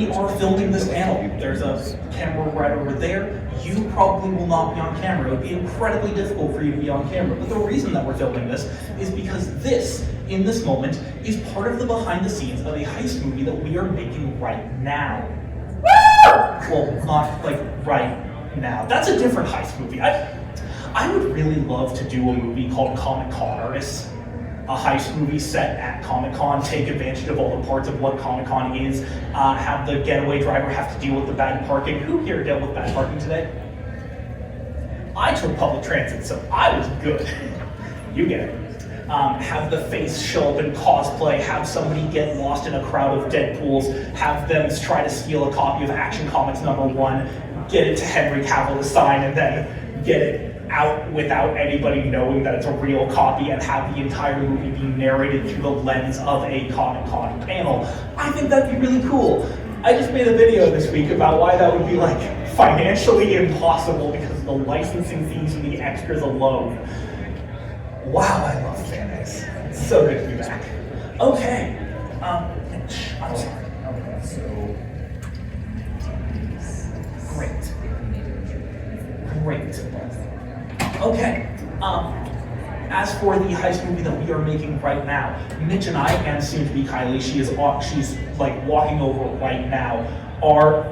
we are filming this panel. There's a camera right over there. You probably will not be on camera. It would be incredibly difficult for you to be on camera. But the reason that we're filming this is because this, in this moment, is part of the behind the scenes of a heist movie that we are making right now. Well, not like right now. That's a different heist movie. I would really love to do a movie called Comic Con Artists. A heist movie set at Comic Con, take advantage of all the parts of what Comic Con is, have the getaway driver have to deal with the bad parking. Who here dealt with bad parking today? I took public transit, so I was good. You get it. Have the face show up in cosplay, have somebody get lost in a crowd of Deadpools, have them try to steal a copy of Action Comics #1, get it to Henry Cavill to sign, and then get it out without anybody knowing that it's a real copy, and have the entire movie be narrated through the lens of a Comic Con panel. I think that'd be really cool. I just made a video this week about why that would be like financially impossible because of the licensing fees and the extras alone. Wow, I love FanX. It's so good to be back. Okay, Mitch, I'm sorry. Okay, so... Great. Okay, as for the heist movie that we are making right now, Mitch and I, and soon to be Kylie, she's like walking over right now, are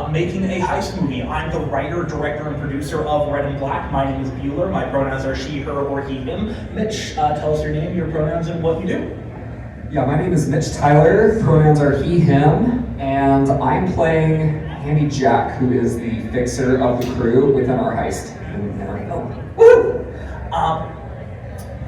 making a heist movie. I'm the writer, director, and producer of Red and Black. My name is Bueller. My pronouns are she, her, or he, him. Mitch, tell us your name, your pronouns, and what you do. Yeah, my name is Mitch Tyler. Pronouns are he, him, and I'm playing Handy Jack, who is the fixer of the crew within our heist in our film. Woo!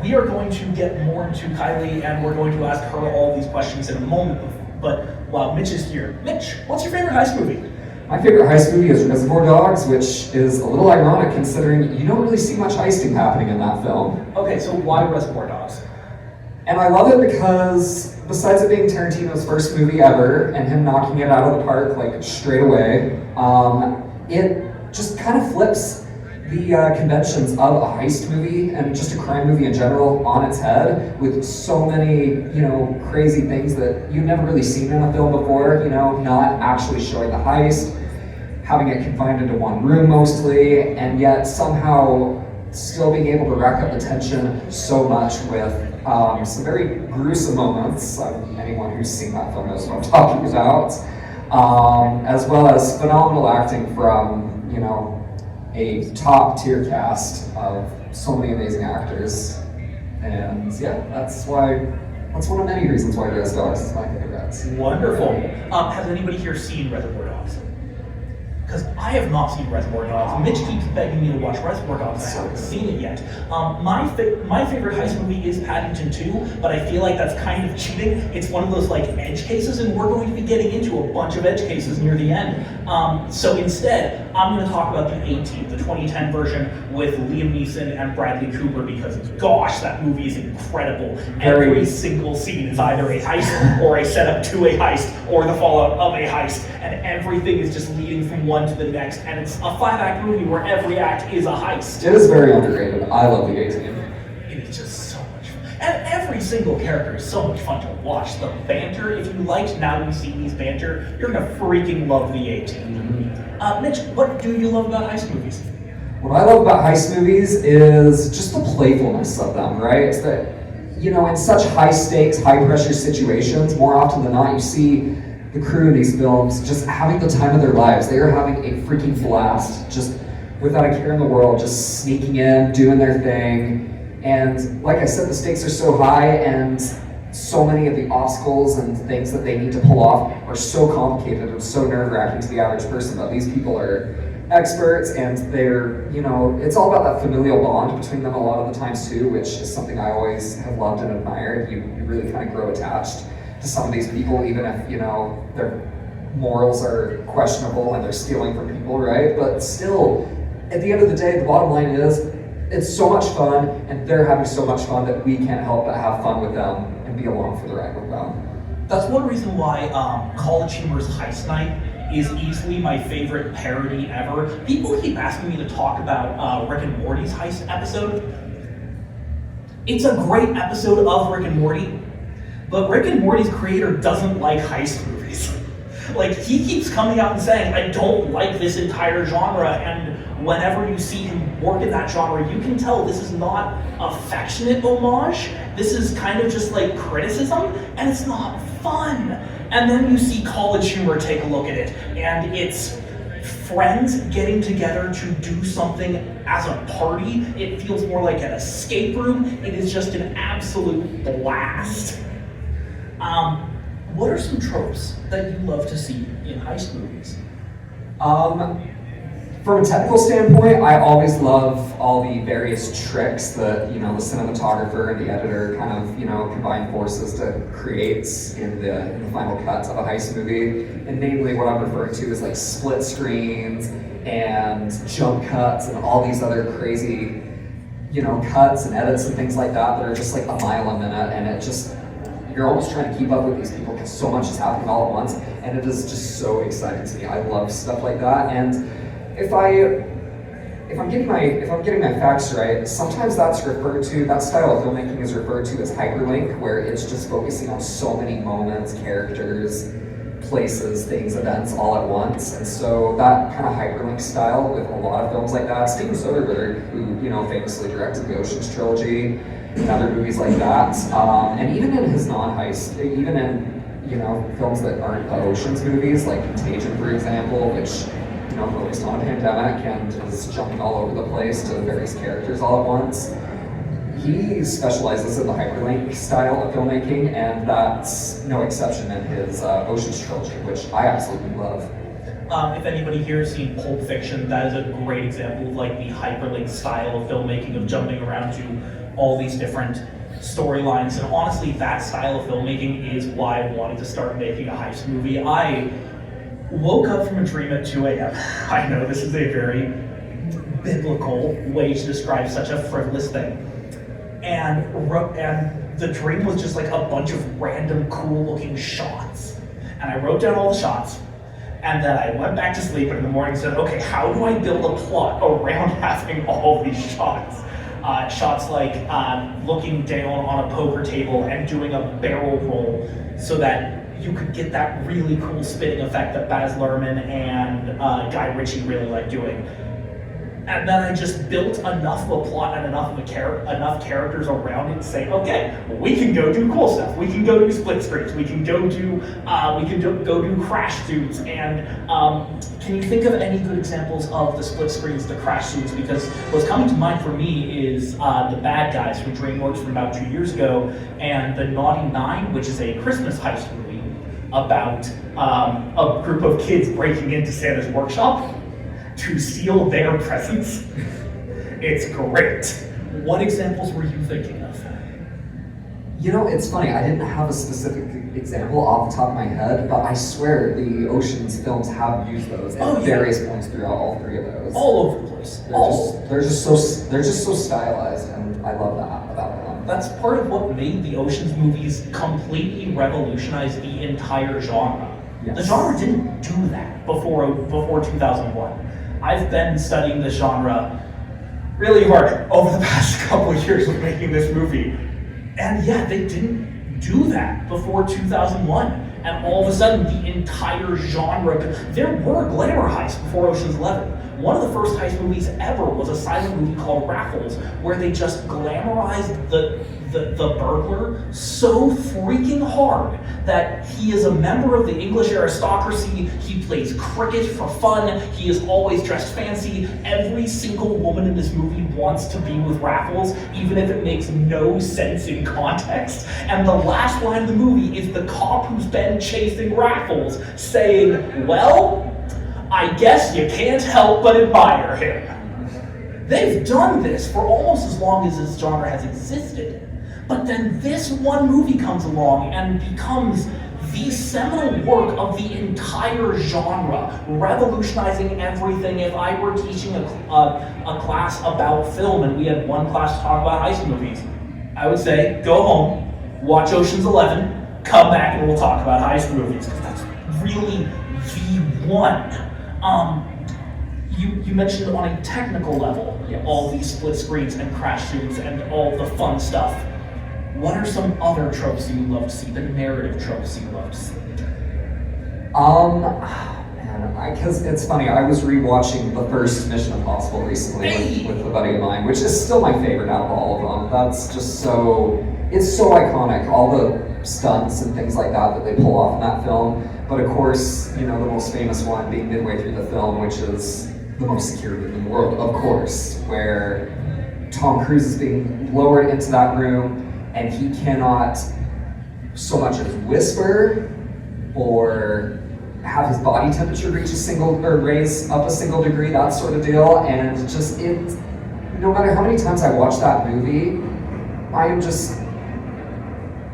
We are going to get more into Kylie, and we're going to ask her all these questions in a moment. But while Mitch is here, Mitch, what's your favorite heist movie? My favorite heist movie is Reservoir Dogs, which is a little ironic considering you don't really see much heisting happening in that film. Okay, so why Reservoir Dogs? And I love it because, besides it being Tarantino's first movie ever, and him knocking it out of the park like straight away, it just kind of flips the conventions of a heist movie and just a crime movie in general on its head with so many, crazy things that you've never really seen in a film before, not actually showing the heist, having it confined into one room mostly, and yet somehow still being able to rack up the tension so much with some very gruesome moments. Anyone who's seen that film knows what I'm talking about. As well as phenomenal acting from, a top tier cast of so many amazing actors. And yeah, that's one of many reasons why Reservoir Dogs is my favorite. Wonderful. Has anybody here seen Reservoir Dogs? Because I have not seen Reservoir Dogs. Mitch keeps begging me to watch Reservoir Dogs. I haven't seen it yet. My favorite heist movie is Paddington 2, but I feel like that's kind of cheating. It's one of those like edge cases, and we're going to be getting into a bunch of edge cases near the end. So instead, I'm going to talk about the A-Team, the 2010 version with Liam Neeson and Bradley Cooper, because gosh, that movie is incredible. Every single scene is either a heist or a setup to a heist or the fallout of a heist, and everything is just leading from one to the next, and it's a 5-act movie where every act is a heist. It is very underrated. I love the A-Team. It is just so much fun. And every single character is so much fun to watch. The banter, if you liked Now You See Me's banter, you're gonna freaking love the A-Team. Mitch, what do you love about heist movies? What I love about heist movies is just the playfulness of them, right? It's that, in such high stakes, high pressure situations, more often than not, you see the crew in these films just having the time of their lives. They are having a freaking blast, just without a care in the world, just sneaking in, doing their thing. And like I said, the stakes are so high, and so many of the obstacles and things that they need to pull off are so complicated and so nerve-wracking to the average person, but these people are experts, and they're, it's all about that familial bond between them a lot of the times too, which is something I always have loved and admired. You really kind of grow attached to some of these people, even if, their morals are questionable and they're stealing from people, right? But still, at the end of the day, the bottom line is, it's so much fun, and they're having so much fun that we can't help but have fun with them and be along for the ride with them. That's one reason why College Humor's Heist Night is easily my favorite parody ever. People keep asking me to talk about Rick and Morty's heist episode. It's a great episode of Rick and Morty, but Rick and Morty's creator doesn't like heist movies. Like, he keeps coming out and saying, I don't like this entire genre, and whenever you see him work in that genre, you can tell this is not affectionate homage. This is kind of just like criticism, and it's not fun. And then you see College Humor take a look at it, and it's friends getting together to do something as a party. It feels more like an escape room. It is just an absolute blast. What are some tropes that you love to see in heist movies? From a technical standpoint, I always love all the various tricks that, the cinematographer and the editor kind of, combine forces to create in the final cut of a heist movie. And namely, what I'm referring to is like split screens and jump cuts and all these other crazy, cuts and edits and things like that are just like a mile a minute, and it just, you're almost trying to keep up with these people because so much is happening all at once, and it is just so exciting to me. I love stuff like that, and if I'm getting my facts right, sometimes that style of filmmaking is referred to as hyperlink, where it's just focusing on so many moments, characters, places, things, events all at once. And so that kind of hyperlink style with a lot of films like that, Steven Soderbergh, who famously directed the Ocean's trilogy and other movies like that, and even in his non-heist, even in films that aren't the Ocean's movies, like Contagion, for example, which focused on a pandemic and is jumping all over the place to various characters all at once. He specializes in the hyperlink style of filmmaking, and that's no exception in his Ocean's trilogy, which I absolutely love. If anybody here has seen Pulp Fiction, that is a great example of like the hyperlink style of filmmaking, of jumping around to all these different storylines. And honestly, that style of filmmaking is why I wanted to start making a heist movie. I woke up from a dream at 2 a.m. I know this is a very biblical way to describe such a frivolous thing. And the dream was just like a bunch of random cool looking shots. And I wrote down all the shots, and then I went back to sleep, and in the morning said, okay, how do I build a plot around having all these shots? Shots like looking down on a poker table and doing a barrel roll so that you could get that really cool spinning effect that Baz Luhrmann and Guy Ritchie really like doing. And then I just built enough of a plot and enough characters around it to say, okay, we can go do cool stuff. We can go do split screens. We can go do crash dudes. And can you think of any good examples of the split screens, the crash dudes? Because what's coming to mind for me is The Bad Guys from DreamWorks from about 2 years ago, and The Naughty Nine, which is a Christmas heist movie about a group of kids breaking into Santa's workshop to steal their presents. It's great. What examples were you thinking of? It's funny, I didn't have a specific example off the top of my head, but I swear the Ocean's films have used those at various points throughout all three of those. All over the place. They're just so stylized, and I love that about them. That's part of what made the Ocean's movies completely revolutionize the entire genre. Yes. The genre didn't do that before 2001. I've been studying the genre really hard over the past couple of years of making this movie. And yeah, they didn't do that before 2001. And all of a sudden, the entire genre, there were glamour heists before Ocean's 11. One of the first heist movies ever was a silent movie called Raffles, where they just glamorized the burglar so freaking hard that he is a member of the English aristocracy. He plays cricket for fun. He is always dressed fancy. Every single woman in this movie wants to be with Raffles, even if it makes no sense in context. And the last line of the movie is the cop who's been chasing Raffles saying, well, I guess you can't help but admire him. They've done this for almost as long as this genre has existed. But then this one movie comes along and becomes the seminal work of the entire genre, revolutionizing everything. If I were teaching a class about film and we had one class to talk about heist movies, I would say, go home, watch Ocean's 11, come back and we'll talk about heist movies, because that's really the one. You mentioned on a technical level, yes, all these split screens and crash shoots and all the fun stuff. What are some other tropes you love to see, the narrative tropes you love to see? Because it's funny, I was rewatching the first Mission Impossible recently with a buddy of mine, which is still my favorite out of all of them. That's just it's so iconic, all the stunts and things like that they pull off in that film. But of course, the most famous one being midway through the film, which is the most secured in the world, of course, where Tom Cruise is being lowered into that room and he cannot so much as whisper or have his body temperature raise up a single degree, that sort of deal. And just no matter how many times I watch that movie, I am just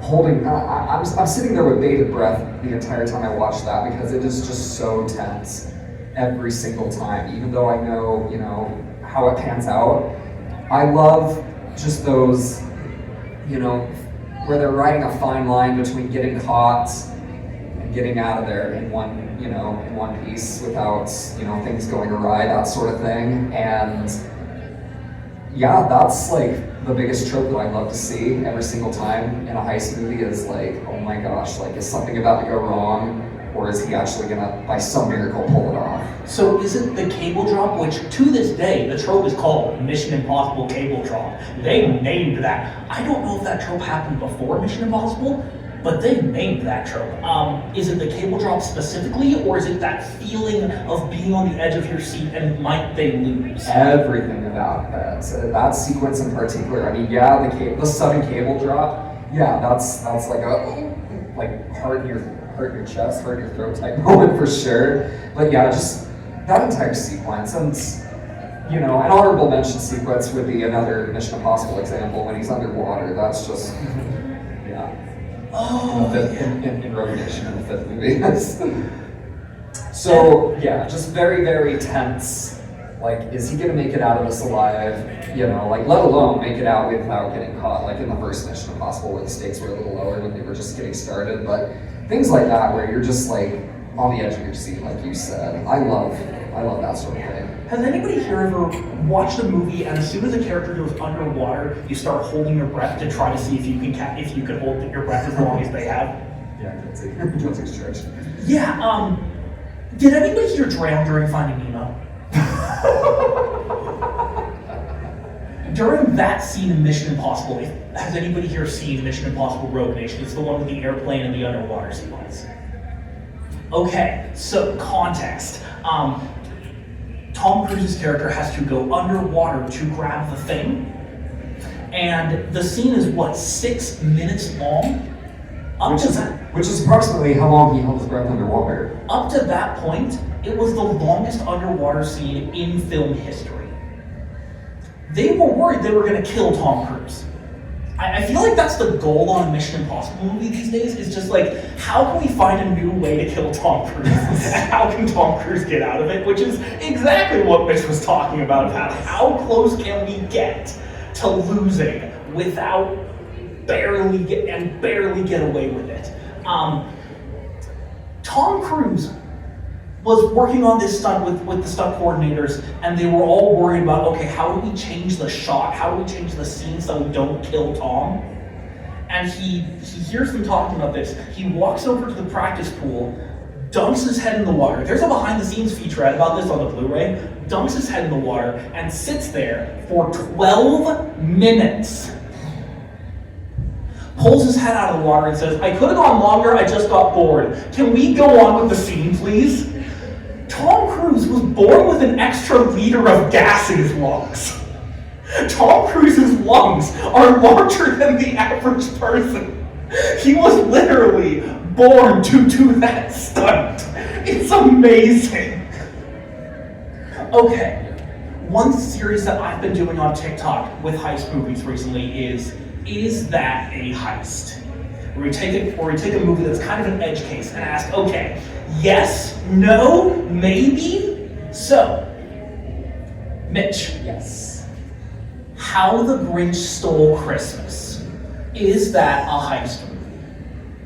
holding, I'm sitting there with bated breath the entire time I watch that, because it is just so tense every single time, even though I know, how it pans out. I love just those, where they're riding a fine line between getting caught and getting out of there in one piece without, things going awry, that sort of thing. And yeah, that's like the biggest trope that I love to see every single time in a heist movie is like, oh my gosh, like is something about to go wrong, or is he actually gonna, by some miracle, pull it off? So is it the cable drop, which to this day, the trope is called Mission Impossible Cable Drop. They named that. I don't know if that trope happened before Mission Impossible, but they named that trope. Is it the cable drop specifically, or is it that feeling of being on the edge of your seat and might they lose? Everything about that. So that sequence in particular, I mean, yeah, the sudden cable drop, yeah, that's like heart in your chest, heart in your throat type moment for sure. But yeah, just that entire sequence, and an honorable mention sequence would be another Mission Impossible example when he's underwater. That's just in Rogue Nation in the fifth movie. So yeah, just very, very tense. Like, is he gonna make it out of this alive? Let alone make it out without getting caught, like in the first Mission Impossible where the stakes were a little lower when they were just getting started. But things like that where you're just like on the edge of your seat, like you said. I love that sort of thing. Has anybody here ever watched a movie and as soon as a character goes underwater, you start holding your breath to try to see if you can hold your breath as long as they have? Yeah, Guilty's church. Yeah. Did anybody here drown during Finding Nemo? During that scene in Mission Impossible, has anybody here seen Mission Impossible Rogue Nation? It's the one with the airplane and the underwater sequence. Okay, so context. Tom Cruise's character has to go underwater to grab the thing, and the scene is 6 minutes long? Which is approximately how long he held his breath underwater. Up to that point, it was the longest underwater scene in film history. They were worried they were going to kill Tom Cruise. I feel like that's the goal on a Mission Impossible movie these days, is just like, how can we find a new way to kill Tom Cruise? How can Tom Cruise get out of it? Which is exactly what Mitch was talking about how close can we get to losing without barely get away with it. Tom Cruise was working on this stunt with the stunt coordinators, and they were all worried about, okay, how do we change the shot? How do we change the scene so we don't kill Tom? And he hears them talking about this. He walks over to the practice pool, dunks his head in the water. There's a behind the scenes featurette about this on the Blu-ray. Dunks his head in the water and sits there for 12 minutes. Pulls his head out of the water and says, I could have gone longer, I just got bored. Can we go on with the scene, please? Tom Cruise was born with an extra liter of gas in his lungs. Tom Cruise's lungs are larger than the average person. He was literally born to do that stunt. It's amazing. Okay, one series that I've been doing on TikTok with heist movies recently is that a heist? Where we take a movie that's kind of an edge case and ask, okay, yes, no, maybe? So, Mitch. Yes. How the Grinch Stole Christmas. Is that a heist movie?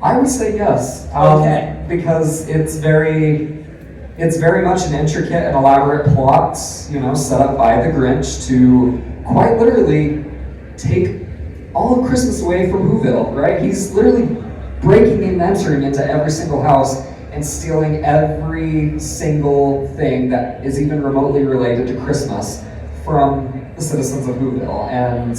I would say yes. Okay. Because it's very much an intricate and elaborate plot, set up by the Grinch to quite literally take all of Christmas away from Whoville, right? He's literally breaking and entering into every single house and stealing every single thing that is even remotely related to Christmas from the citizens of Whoville. And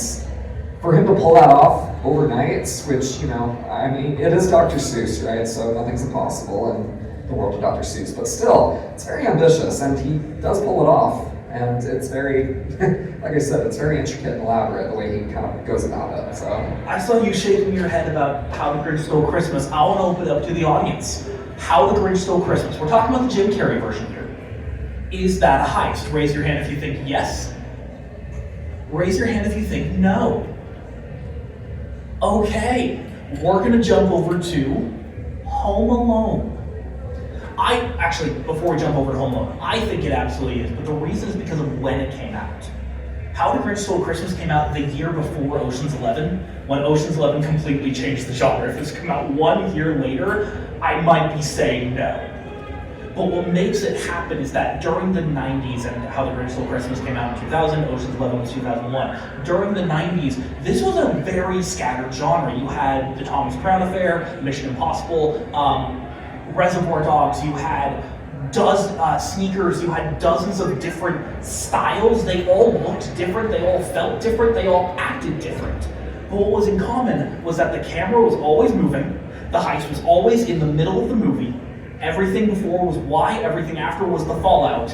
for him to pull that off overnight, which, you know, I mean, it is Dr. Seuss, right? So nothing's impossible in the world of Dr. Seuss, but still, it's very ambitious, and he does pull it off. And it's very, like I said, it's very intricate and elaborate the way he kind of goes about it. So I saw you shaking your head about How the Grinch Stole Christmas. I want to open it up to the audience. How the Grinch Stole Christmas. We're talking about the Jim Carrey version here. Is that a heist? Raise your hand if you think yes. Raise your hand if you think no. Okay, we're going to jump over to Home Alone. Before we jump over to Home Alone, I think it absolutely is, but the reason is because of when it came out. How the Grinch Stole Christmas came out the year before Ocean's 11, when Ocean's 11 completely changed the genre. If this came out 1 year later, I might be saying no. But what makes it happen is that during the 90s, and How the Grinch Stole Christmas came out in 2000, Ocean's 11 was 2001. During the 90s, this was a very scattered genre. You had the Thomas Crown Affair, Mission Impossible, Reservoir Dogs, you had sneakers, you had dozens of different styles. They all looked different, they all felt different, they all acted different. But what was in common was that the camera was always moving, the heist was always in the middle of the movie, everything before was why, everything after was the fallout.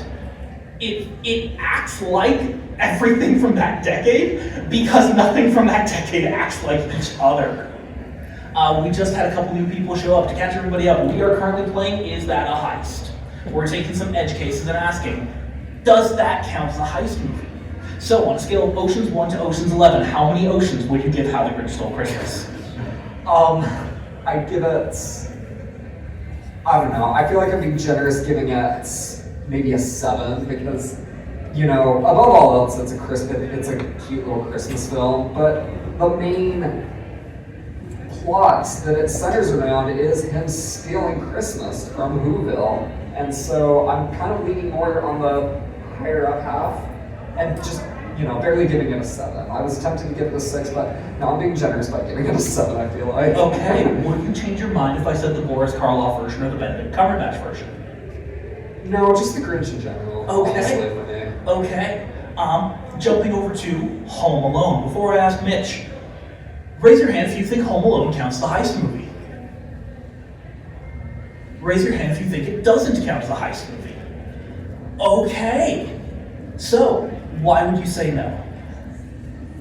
It acts like everything from that decade because nothing from that decade acts like each other. We just had a couple new people show up. To catch everybody up, we are currently playing Is That a Heist? We're taking some edge cases and asking, does that count as a heist movie? So on a scale of Oceans 1 to Oceans 11, how many oceans would you give How the Grinch Stole Christmas? I'd give it, I don't know, I feel like I'm being generous giving it maybe a 7 because, you know, above all else, it's a cute little Christmas film, but the main plot that it centers around is him stealing Christmas from Whoville, and so I'm kind of leaning more on the higher up half, and just, you know, barely giving it a 7. I was tempted to give it a 6, but no, I'm being generous by giving it a 7, I feel like. Okay, would you change your mind if I said the Boris Karloff version or the Benedict Cumberbatch version? No, just the Grinch in general. Okay. For me. Okay. Jumping over to Home Alone. Before I ask Mitch, raise your hand if you think Home Alone counts as a heist movie. Raise your hand if you think it doesn't count as a heist movie. Okay. So, why would you say no?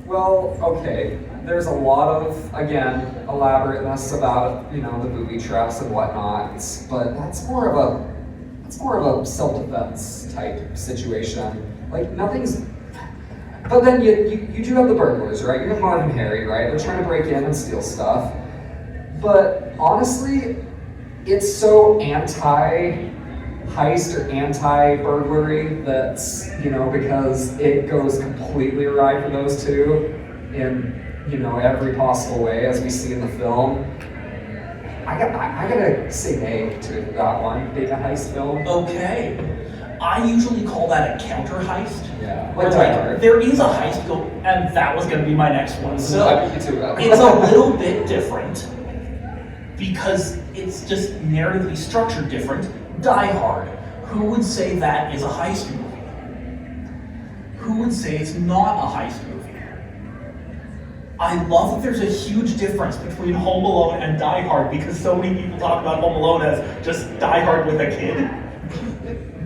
Well, okay. There's a lot of, again, elaborateness about, you know, the booby traps and whatnot, but that's more of a self-defense type situation. Like, nothing's. But then you do have the burglars, right? You have Marv and Harry, right? They're trying to break in and steal stuff. But honestly, it's so anti-heist or anti-burglary that's, you know, because it goes completely awry for those two in, you know, every possible way, as we see in the film. I gotta say nay to that one, being a heist film. Okay. I usually call that a counter heist. Yeah. Where like there is a heist, and that was going to be my next one. So it's a little bit different because it's just narratively structured different. Die Hard. Who would say that is a heist movie? Who would say it's not a heist movie? I love that there's a huge difference between Home Alone and Die Hard because so many people talk about Home Alone as just Die Hard with a kid.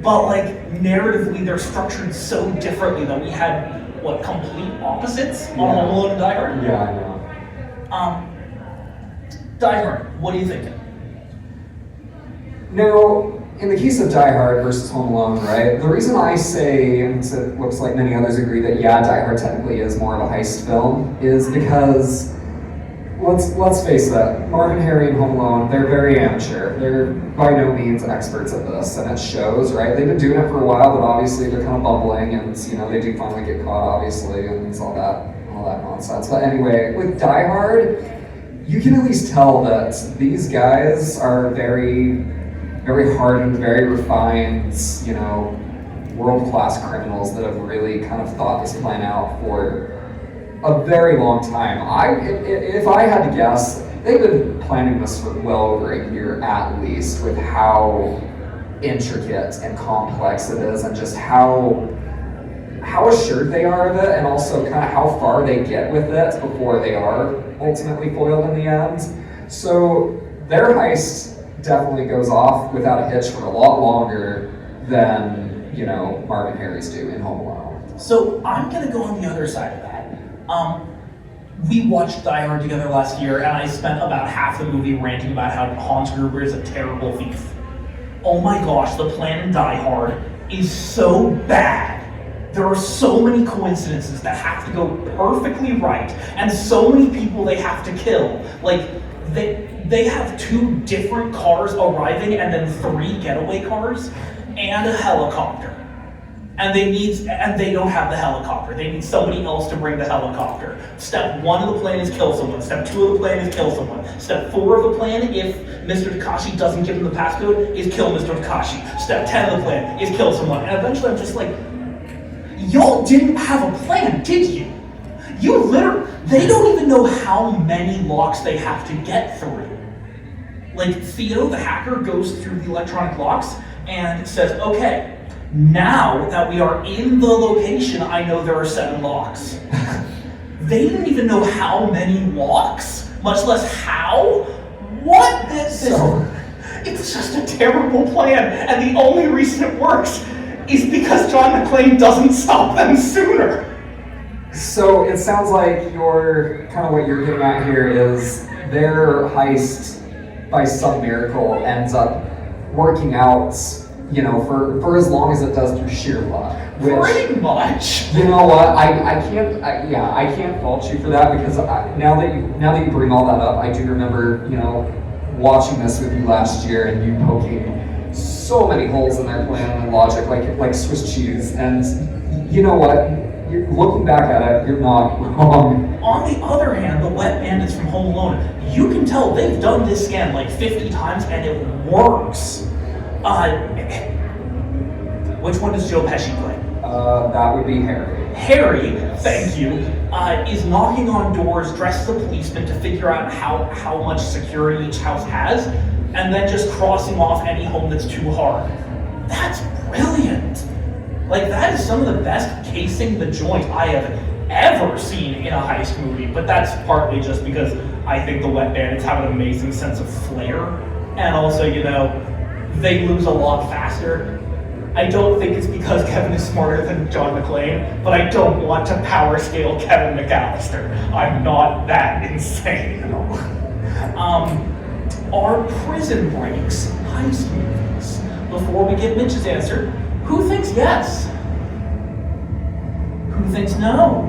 But like narratively, they're structured so differently that we had complete opposites on Home Alone and Die Hard. Yeah, I know. Die Hard, what are you thinking? Now, in the case of Die Hard versus Home Alone, right? The reason I say, and it looks like many others agree that Die Hard technically is more of a heist film, is because let's face it, Marv and Harry and Home Alone, they're very amateur. They're by no means experts at this, and it shows, right? They've been doing it for a while, but obviously they're kind of bumbling, and you know they do finally get caught, obviously, and it's all that nonsense. But anyway, with Die Hard, you can at least tell that these guys are very, very hardened, very refined, you know, world-class criminals that have really kind of thought this plan out for a very long time. If I had to guess, they've been planning this for well over a year at least, with how intricate and complex it is, and just how assured they are of it, and also kind of how far they get with it before they are ultimately foiled in the end. So their heist definitely goes off without a hitch for a lot longer than, you know, Marvin Harry's do in Home Alone. So I'm gonna go on the other side of that. We watched Die Hard together last year, and I spent about half the movie ranting about how Hans Gruber is a terrible thief. Oh my gosh, the plan in Die Hard is so bad. There are so many coincidences that have to go perfectly right, and so many people they have to kill. Like, they have 2 different cars arriving, and then 3 getaway cars, and a helicopter. And they don't have the helicopter. They need somebody else to bring the helicopter. Step 1 of the plan is kill someone. Step 2 of the plan is kill someone. Step 4 of the plan, if Mr. Takashi doesn't give them the passcode, is kill Mr. Takashi. Step 10 of the plan is kill someone. And eventually I'm just like, y'all didn't have a plan, did you? They don't even know how many locks they have to get through. Like, Theo, the hacker, goes through the electronic locks and says, okay, now that we are in the location, I know there are 7 locks. They didn't even know how many locks, much less how. What is this? It's just a terrible plan, and the only reason it works is because John McClane doesn't stop them sooner. So it sounds like what you're getting at here is their heist, by some miracle, ends up working out, you know, for as long as it does through sheer luck. Which, pretty much. You know what? I can't fault you for that, because now that you bring all that up, I do remember, you know, watching this with you last year and you poking so many holes in their plan and logic, like Swiss cheese. And you know what? Looking back at it, you're not wrong. On the other hand, the Wet Bandits from Home Alone, you can tell they've done this scan like 50 times and it works. Which one does Joe Pesci play? That would be Harry. Harry, thank you, is knocking on doors dressed as a policeman to figure out how much security each house has, and then just crossing off any home that's too hard. That's brilliant. Like, that is some of the best casing the joint I have ever seen in a heist movie, but that's partly just because I think the Wet Bandits have an amazing sense of flair, and also, you know, they lose a lot faster. I don't think it's because Kevin is smarter than John McClane, but I don't want to power scale Kevin McAllister. I'm not that insane. Are Prison Breaks heist movies? Before we get Mitch's answer, who thinks yes? Who thinks no?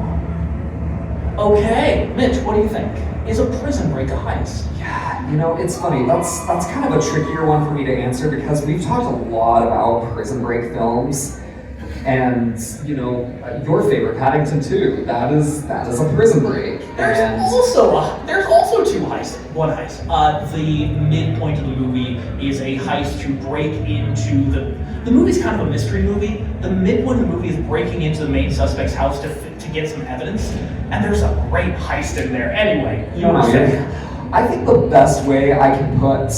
Okay, Mitch, what do you think? Is a Prison Break a heist? Yeah, you know, it's funny. That's kind of a trickier one for me to answer, because we've talked a lot about Prison Break films, and you know, your favorite Paddington 2. That is a Prison Break. There's also 2 heists. One heist. The midpoint of the movie is a heist to break into the movie's kind of a mystery movie. The midpoint of the movie is breaking into the main suspect's house to get some evidence, and there's a great heist in there. Anyway, you were saying. I think the best way I can put,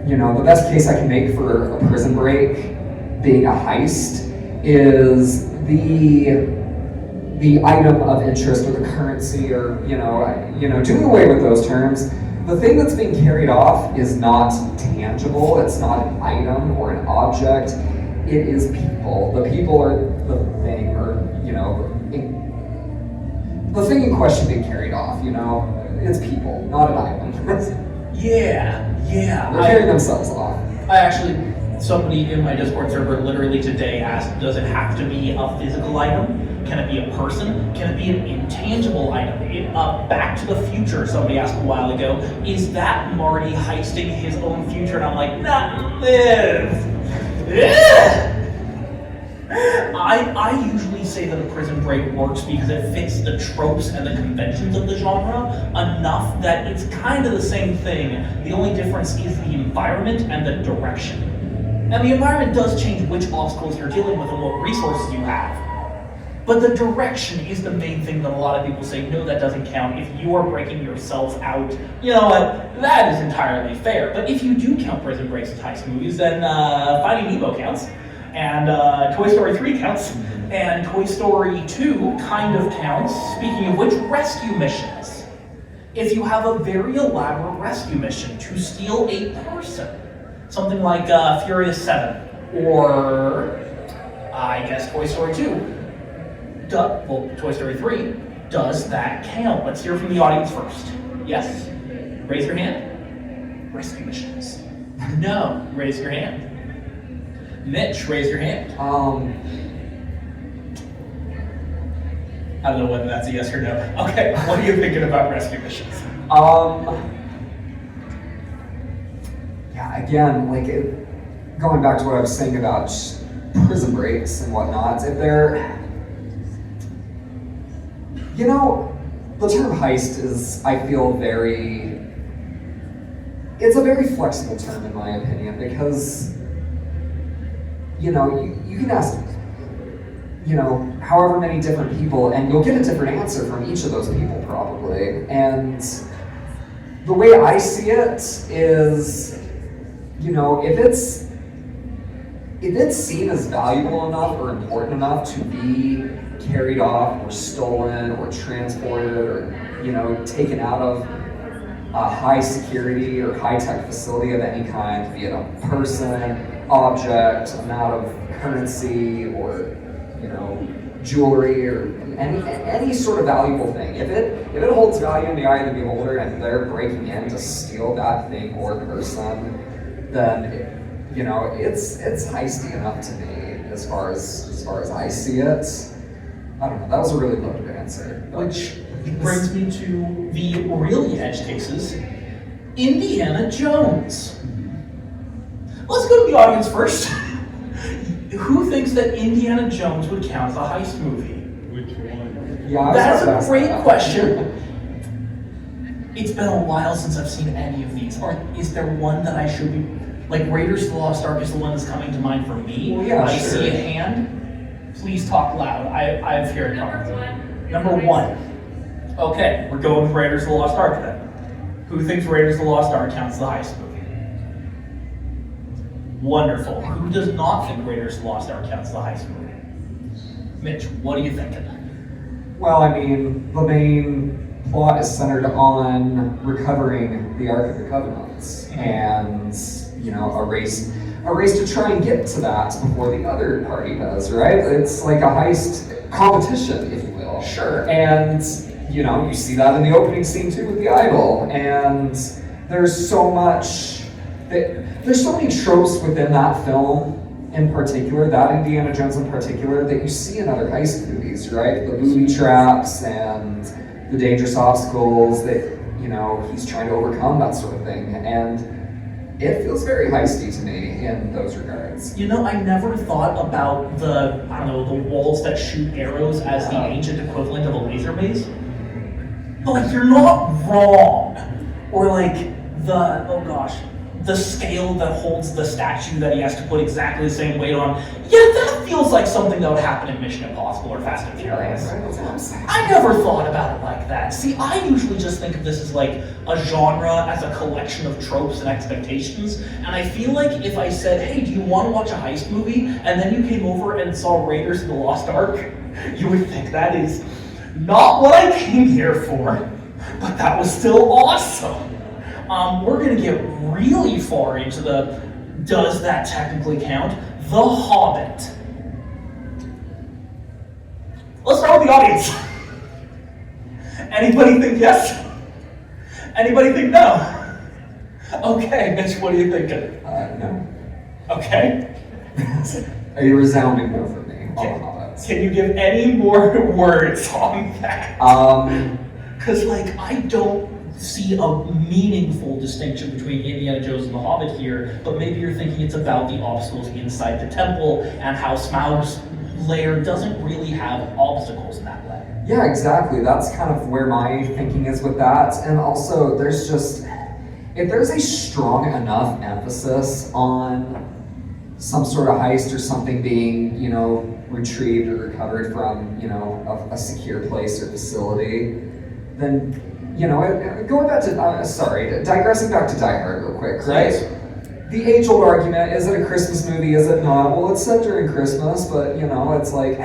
you know, the best case I can make for a Prison Break being a heist is the item of interest, or the currency, or you know, doing away with those terms. The thing that's being carried off is not tangible. It's not an item or an object. It is people. The people are the thing, or you know, the thing in question being carried off. You know, it's people, not an item. Yeah. They're carrying themselves off. Somebody in my Discord server literally today asked, does it have to be a physical item? Can it be a person? Can it be an intangible item? Back to the Future, somebody asked a while ago, is that Marty heisting his own future? And I'm like, not this. I usually say that a Prison Break works because it fits the tropes and the conventions of the genre enough that it's kind of the same thing. The only difference is the environment and the direction. And the environment does change which obstacles you're dealing with and what resources you have. But the direction is the main thing that a lot of people say, no, that doesn't count. If you are breaking yourself out, you know what, that is entirely fair. But if you do count Prison Breaks as heist movies, then Finding Nemo counts, and Toy Story 3 counts, and Toy Story 2 kind of counts. Speaking of which, rescue missions. If you have a very elaborate rescue mission to steal a person, something like Furious 7, or I guess Toy Story 2, well, Toy Story 3, does that count? Let's hear from the audience first. Yes? Raise your hand. Rescue missions. No. Raise your hand. Mitch, raise your hand. I don't know whether that's a yes or no. Okay, what are you thinking about rescue missions? Yeah, again, going back to what I was saying about prison breaks and whatnot, if they're, you know, the term heist is, I feel, it's a very flexible term in my opinion, because, you know, you can ask, you know, however many different people, and you'll get a different answer from each of those people probably. And the way I see it is, you know, if it's seen as valuable enough or important enough to be carried off or stolen or transported or, you know, taken out of a high security or high tech facility of any kind, be it a person, object, amount of currency, or, you know, jewelry, or any sort of valuable thing. If it holds value in the eye of the beholder and they're breaking in to steal that thing or person, then you know it's heisty enough to me as far as I see it. I don't know. That was a really loaded answer. Which brings me to the really edge cases. Indiana Jones. Let's go to the audience first. Who thinks that Indiana Jones would count as a heist movie? Which one? Yeah, that's a great question. It's been a while since I've seen any of these. Is there one that I should be, like Raiders of the Lost Ark is the one that's coming to mind for me? Well, yeah, I sure. see a hand. Please talk loud. I've heard it. Number one. Okay, we're going with Raiders of the Lost Ark then. Who thinks Raiders of the Lost Ark counts as a heist movie? Wonderful. Who does not think Raiders of the Lost Ark counts as a heist movie? Mitch, what are you thinking? Well, I mean, the main plot is centered on recovering the Ark of the Covenant, and you know, a race to try and get to that before the other party does, right? It's like a heist competition, if you will. Sure. And you know, you see that in the opening scene too with the idol, and there's so many tropes within that film in particular, that Indiana Jones in particular, that you see in other heist movies, right? The booby traps and the dangerous obstacles that, you know, he's trying to overcome, that sort of thing. And it feels very heisty to me in those regards. You know, I never thought about the walls that shoot arrows as the ancient equivalent of a laser maze. But like, you're not wrong. Or like the scale that holds the statue that he has to put exactly the same weight on. Yeah, that feels like something that would happen in Mission Impossible or Fast and Furious. I never thought about it like that. See, I usually just think of this as like a genre, as a collection of tropes and expectations. And I feel like if I said, hey, do you want to watch a heist movie? And then you came over and saw Raiders of the Lost Ark, you would think that is not what I came here for. But that was still awesome. We're going to get really far into the does that technically count? The Hobbit. Let's start with the audience. Anybody think yes? Anybody think no? Okay, Mitch, what are you thinking? No. Okay. Are you resounding no for me on the Hobbit? Can you give any more words on that? Because I don't see a meaningful distinction between Indiana Jones and the Hobbit here, but maybe you're thinking it's about the obstacles inside the temple and how Smaug's lair doesn't really have obstacles in that way. Yeah, exactly. That's kind of where my thinking is with that. And also, if there's a strong enough emphasis on some sort of heist or something being, retrieved or recovered from, a secure place or facility, then, going back to, digressing back to Die Hard real quick, right? Yes. The age-old argument, is it a Christmas movie, is it not? Well, it's set during Christmas, but, it's like,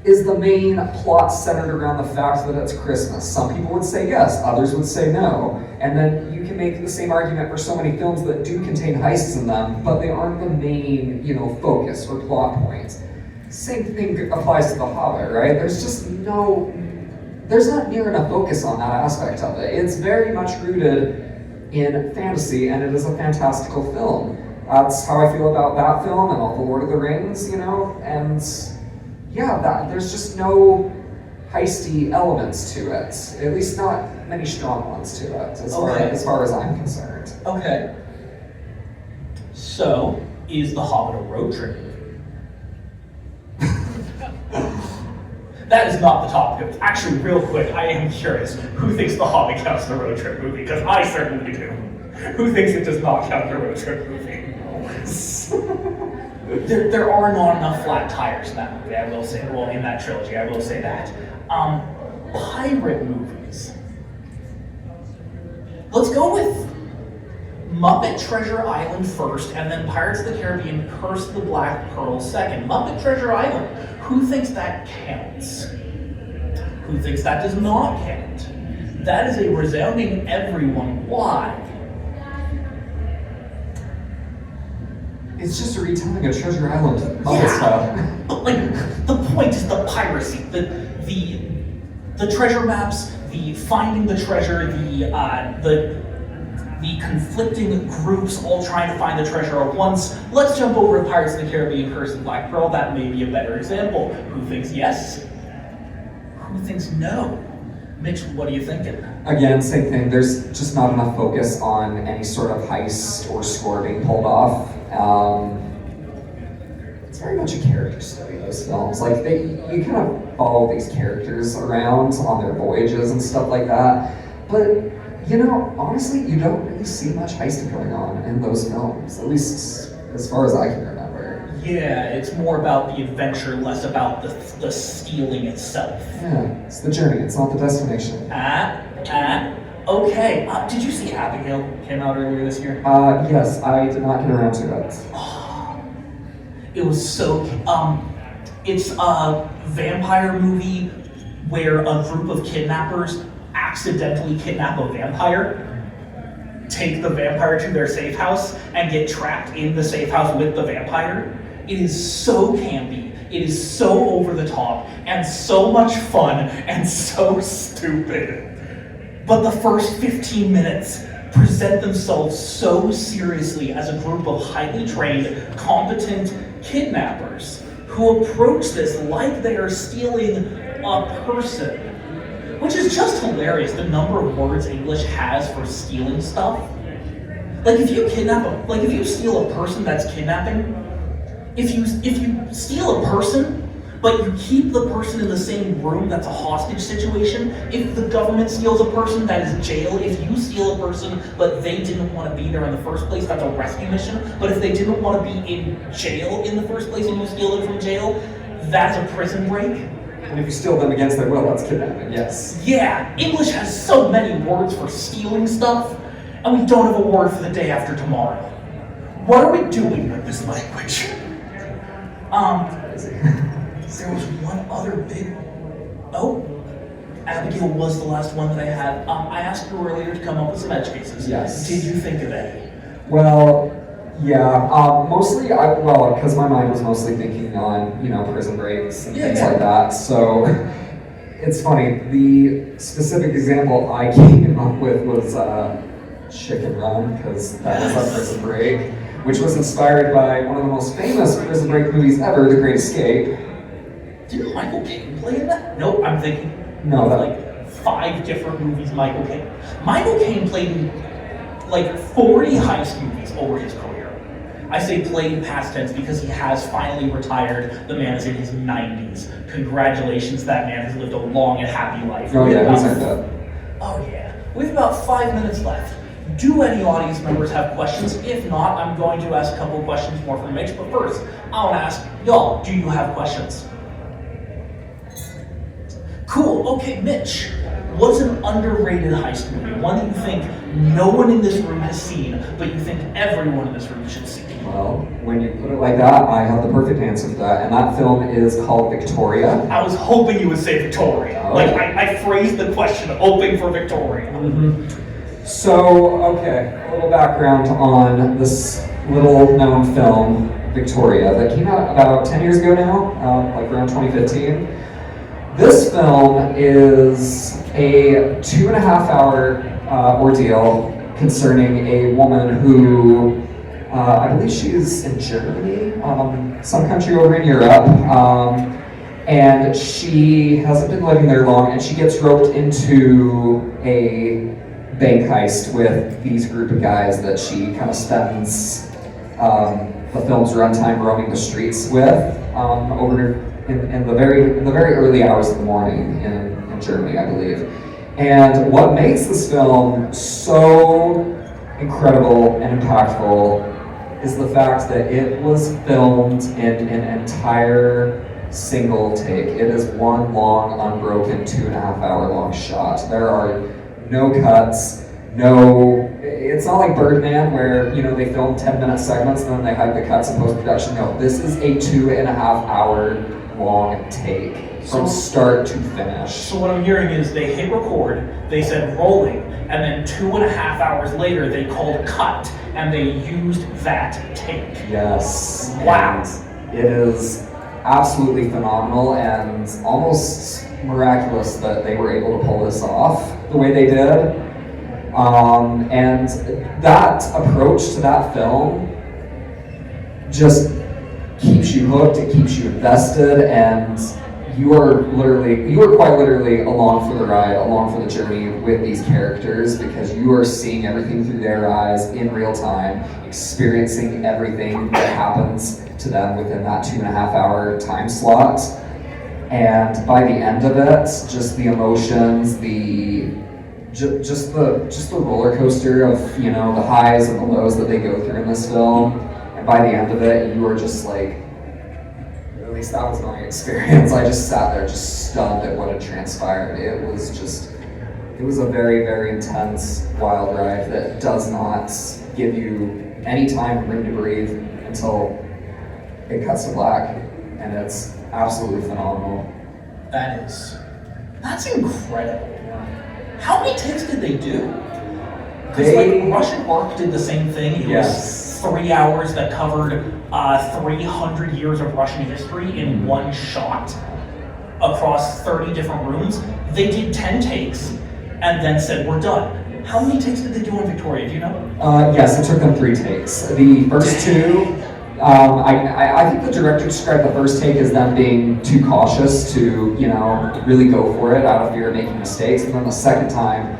is the main plot centered around the fact that it's Christmas? Some people would say yes, others would say no. And then you can make the same argument for so many films that do contain heists in them, but they aren't the main, focus or plot point. Same thing applies to The Hobbit, right? There's not near enough focus on that aspect of it. It's very much rooted in fantasy, and it is a fantastical film. That's how I feel about that film and all the Lord of the Rings, and yeah, there's just no heisty elements to it. At least not many strong ones to it, as far as I'm concerned. Okay. So, is The Hobbit a road trip movie? That is not the topic. Actually, real quick, I am curious. Who thinks The Hobbit counts as a road trip movie? Because I certainly do. Who thinks it does not count as a road trip movie? There are not enough flat tires in that movie, I will say. Well, in that trilogy, I will say that. Pirate movies. Let's go with Muppet Treasure Island first, and then Pirates of the Caribbean Curse of the Black Pearl second. Muppet Treasure Island. Who thinks that counts? Who thinks that does not count? That is a resounding everyone. Why? It's just a retelling of Treasure Island Muppet style. But the point is the piracy, the treasure maps, the finding the treasure, the conflicting groups all trying to find the treasure at once. Let's jump over to Pirates of the Caribbean Curse of the Black Pearl. That may be a better example. Who thinks yes? Who thinks no? Mitch, what are you thinking? Again, same thing. There's just not enough focus on any sort of heist or score being pulled off. It's very much a character study, those films. Like, you kind of follow these characters around on their voyages and stuff like that. But, honestly, you don't really see much heisting going on in those films, at least as far as I can remember. Yeah, it's more about the adventure, less about the stealing itself. Yeah, it's the journey, it's not the destination. Okay. Did you see Abigail came out earlier this year? Yes, I did not get around to it. It was so... it's a vampire movie where a group of kidnappers accidentally kidnap a vampire, take the vampire to their safe house, and get trapped in the safe house with the vampire. It is so campy, it is so over the top, and so much fun, and so stupid. But the first 15 minutes present themselves so seriously as a group of highly trained, competent kidnappers who approach this like they are stealing a person. Which is just hilarious, the number of words English has for stealing stuff. Like, if you steal a person, that's kidnapping. If you steal a person, but you keep the person in the same room, that's a hostage situation. If the government steals a person, that is jail. If you steal a person, but they didn't want to be there in the first place, that's a rescue mission. But if they didn't want to be in jail in the first place and you steal them from jail, that's a prison break. And if you steal them against their will, that's kidnapping, yes. Yeah, English has so many words for stealing stuff, and we don't have a word for the day after tomorrow. What are we doing with this language? There was one other big... Oh, Abigail was the last one that I had. I asked you earlier to come up with some edge cases. Yes. Did you think of any? Well, yeah, mostly, because my mind was mostly thinking on, prison breaks and things like that. So, it's funny, the specific example I came up with was Chicken Run, because that was a prison break, which was inspired by one of the most famous prison break movies ever, The Great Escape. Didn't Michael Caine play in that? Nope, I'm thinking No, that... like 5 different movies Michael Caine. Michael Caine played in like 40 heist movies over his career. I say played in past tense because he has finally retired. The man is in his 90s. Congratulations, that man has lived a long and happy life. Oh yeah, he's like that. Oh yeah. We have about 5 minutes left. Do any audience members have questions? If not, I'm going to ask a couple of questions more from Mitch, but first, I want to ask y'all, do you have questions? Cool, okay, Mitch, what's an underrated heist movie? One that you think no one in this room has seen, but you think everyone in this room should see? Well, when you put it like that, I have the perfect answer for that, and that film is called Victoria. I was hoping you would say Victoria. Oh. Like, I phrased the question, hoping for Victoria. So, okay, a little background on this little known film, Victoria, that came out about 10 years ago now, like around 2015. This film is a 2.5 hour ordeal concerning a woman who, I believe she's in Germany, some country over in Europe, and she hasn't been living there long, and she gets roped into a bank heist with these group of guys that she kind of spends the film's runtime roaming the streets with over in the very early hours of the morning in Germany, I believe. And what makes this film so incredible and impactful is the fact that it was filmed in an entire single take. It is one long, unbroken 2.5 hour long shot. There are no cuts, it's not like Birdman where, they film 10-minute segments and then they hide the cuts in post-production. No, this is a 2.5 hour long take from start to finish. So what I'm hearing is they hit record, they said rolling, and then 2.5 hours later they called cut, and they used that take. Yes. Wow. And it is absolutely phenomenal and almost miraculous that they were able to pull this off the way they did. And that approach to that film just keeps you hooked, it keeps you invested, and you are quite literally along for the ride, along for the journey with these characters, because you are seeing everything through their eyes in real time, experiencing everything that happens to them within that 2.5 hour time slot. And by the end of it, just the emotions, just the roller coaster of the highs and the lows that they go through in this film. And by the end of it, you are just like, at least that was my experience. I just sat there just stunned at what had transpired. It was a very, very intense, wild ride that does not give you any time or room to breathe until it cuts to black, and it's absolutely phenomenal. That's incredible. How many takes did they do? They, Russian Ark did the same thing. It was 3 hours that covered 300 years of Russian history in one shot across 30 different rooms. They did 10 takes and then said, we're done. How many takes did they do on Victoria, do you know? Yes, it took them 3 takes. The first two, I think the director described the first take as them being too cautious to, really go for it out of fear of making mistakes. And then the second time,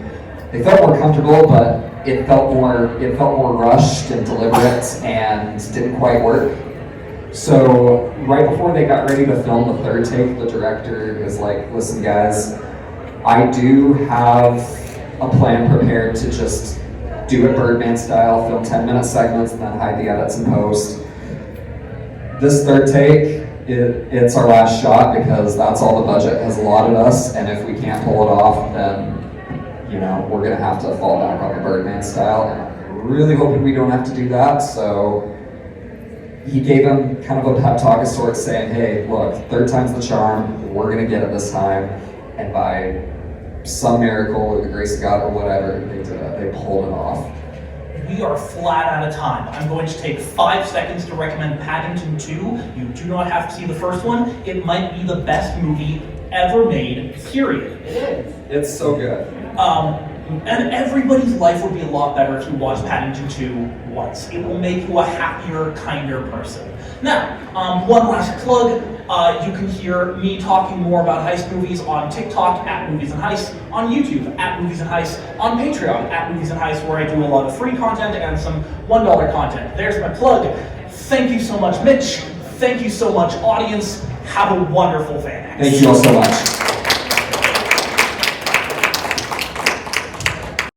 they felt more comfortable, but it felt more rushed and deliberate and didn't quite work. So right before they got ready to film the third take, the director was like, listen guys, I do have a plan prepared to just do it Birdman style, film 10-minute segments and then hide the edits in post. This third take, it's our last shot because that's all the budget has allotted us, and if we can't pull it off, then we're gonna have to fall back on the Birdman style, and I'm really hoping we don't have to do that. So he gave him kind of a pep talk of sorts, saying, hey, look, third time's the charm, we're gonna get it this time, and by some miracle or the grace of God or whatever, they did it, they pulled it off. We are flat out of time. I'm going to take 5 seconds to recommend Paddington 2. You do not have to see the first one. It might be the best movie ever made, period. It is. It's so good. And everybody's life would be a lot better if you watched Paddington 2 once. It will make you a happier, kinder person. Now, one last plug. You can hear me talking more about heist movies on TikTok at Movies and Heists, on YouTube at Movies and Heists, on Patreon at Movies and Heists, where I do a lot of free content and some $1 content. There's my plug. Thank you so much, Mitch. Thank you so much, audience. Have a wonderful FanX. Thank you all so much.